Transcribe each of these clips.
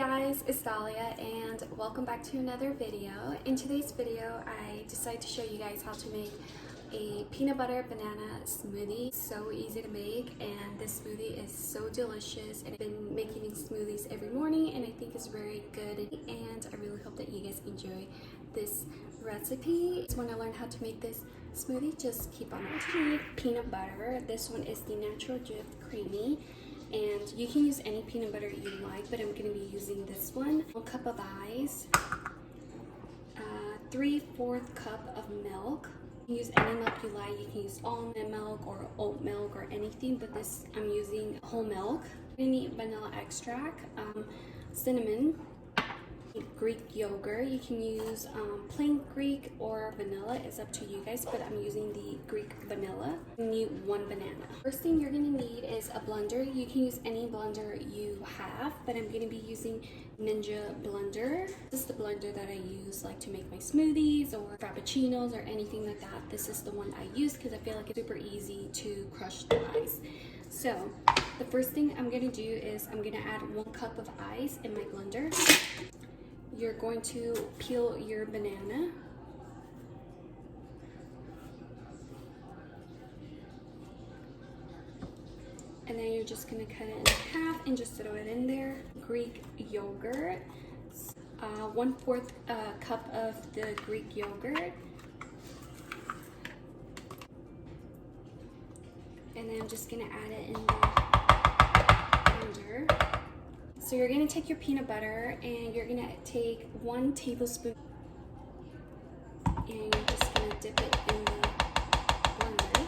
guys, it's Dahlia and welcome back to another video. In today's video, I decided to show you guys how to make a peanut butter banana smoothie. So easy to make, and this smoothie is so delicious, and I've been making these smoothies every morning and I think it's very good, and I really hope that you guys enjoy this recipe. If you want to learn how to make this smoothie, just keep on watching. You need peanut butter. This one is the Natural Drift Creamy, and you can use any peanut butter you like, but I'm going to be using this one. 1 cup of ice, 3/4 cup of milk. You can use any milk you like. You can use almond milk or oat milk or anything, but this I'm using whole milk. You need vanilla extract, cinnamon, Greek yogurt. You can use plain Greek or vanilla, it's up to you guys, but I'm using the Greek vanilla. You need 1 banana. First thing you're gonna need is a blender. You can use any blender you have, but I'm gonna be using Ninja blender. This is the blender that I use like to make my smoothies or frappuccinos or anything like that. This is the one I use because I feel like it's super easy to crush the ice. So the first thing I'm gonna do is I'm gonna add 1 cup of ice in my blender. You're going to peel your banana. And then you're just gonna cut it in half and just throw it in there. Greek yogurt, 1/4 cup of the Greek yogurt. And then I'm just gonna add it in the blender. So you're gonna take your peanut butter and you're gonna take 1 tablespoon and you're just gonna dip it in the blender.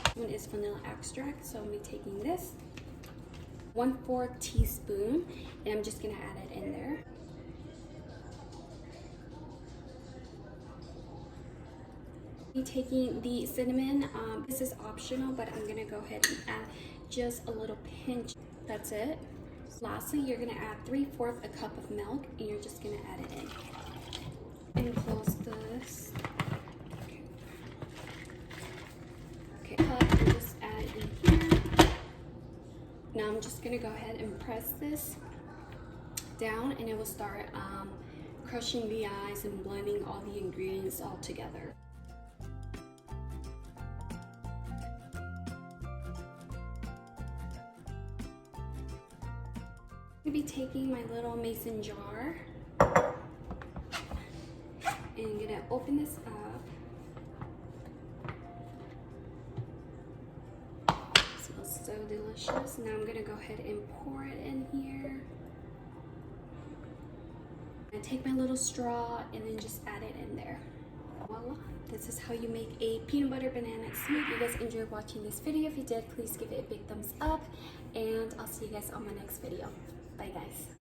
This one is vanilla extract, so I'm gonna be taking this. 1/4 teaspoon, and I'm just gonna add it in there. I'm taking the cinnamon. This is optional, but I'm gonna go ahead and add just a little pinch. That's it. Lastly, you're going to add 3/4 cup of milk, and you're just going to add it in. And close this. Okay, and just add it in here. Now I'm just going to go ahead and press this down, and it will start crushing the ice and blending all the ingredients all together. I'm going to be taking my little mason jar and I'm going to open this up. It smells so delicious. Now I'm going to go ahead and pour it in here. And take my little straw and then just add it in there. Voila. This is how you make a peanut butter banana smoothie. If you guys enjoyed watching this video, if you did, please give it a big thumbs up, and I'll see you guys on my next video. Bye guys.